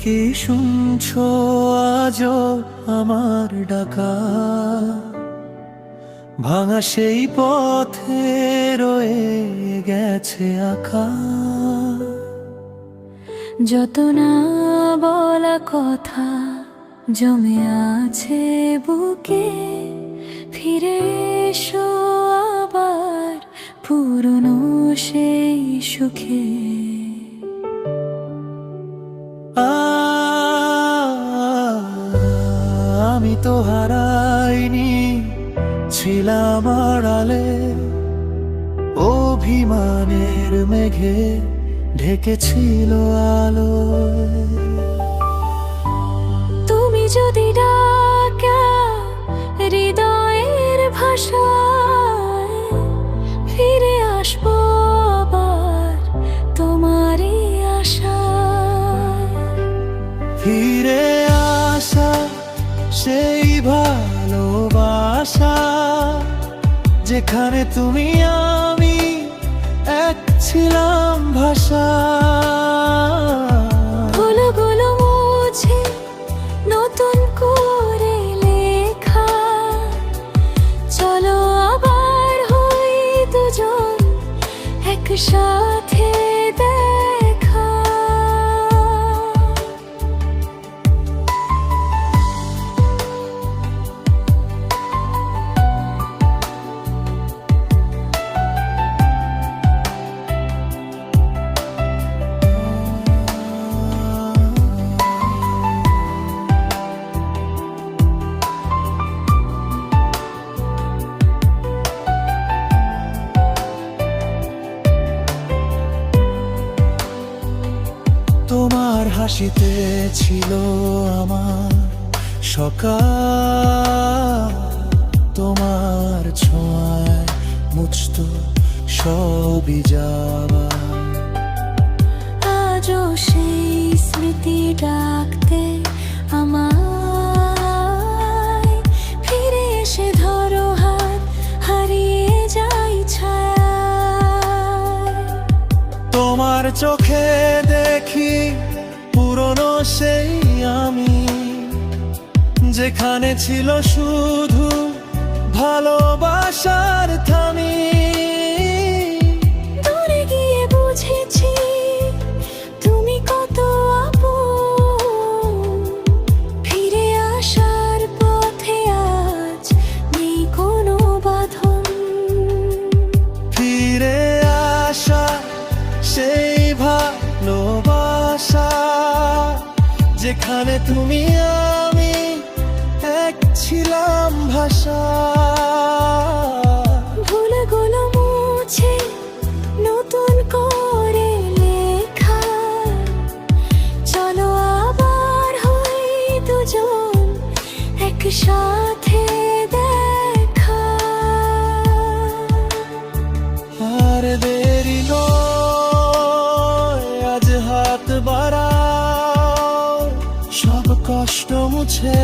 কি শুনছো আজও আমার ডাকা? ভাঙা সেই পথে রয়ে গেছে আঁকা। যত না বলা কথা জমে আছে বুকে, ফিরে এসো আবার পুরনো সেই সুখে। আমি তো হারাইনি, ছিলাম আড়ালে, অভিমানের মেঘে ঢেকেছিল আলো। তুমি যদি ডাকা হৃদয়ের ভাষায়, ফিরে আসবো আবার তোমারই আশায়। ফিরে আসা সেই ভালোবাসা, যেখানে তুমি আমি এক ছিলাম ভাষা। ভুলগুলো মুছে নতুন করে লেখা, চলো আবার হই দুজন একসাথে দেখা। তোমার হাসিতে ছিল আমার সকাল, তোমার ছোঁয়ায় মুছতো সবই যাওয়া। আজও সেই স্মৃতি ডাকতে আমায়, ফিরে এসে ধরো হাত, হারিয়ে যাই ছায়ায়। তোমার চোখে দেখি পুরনো সেই আমি, যেখানে ছিল শুধু ভালোবাসার থামি। দূরে গিয়ে বুঝেছি তুমি কত আপন, ফিরে আসার পথে আজ নেই কোনো বাঁধন। ফিরে আসা সেই ভালোবাসা, যেখানে তুমি আমি এক ছিলাম ভাষা। ভুলগুলো মুছে নতুন করে লেখা, চলো আবার হই দুজন একসাথে দেখা। আর দেরি নয়, আজ হাত বাড়াও, সব কষ্ট মুছে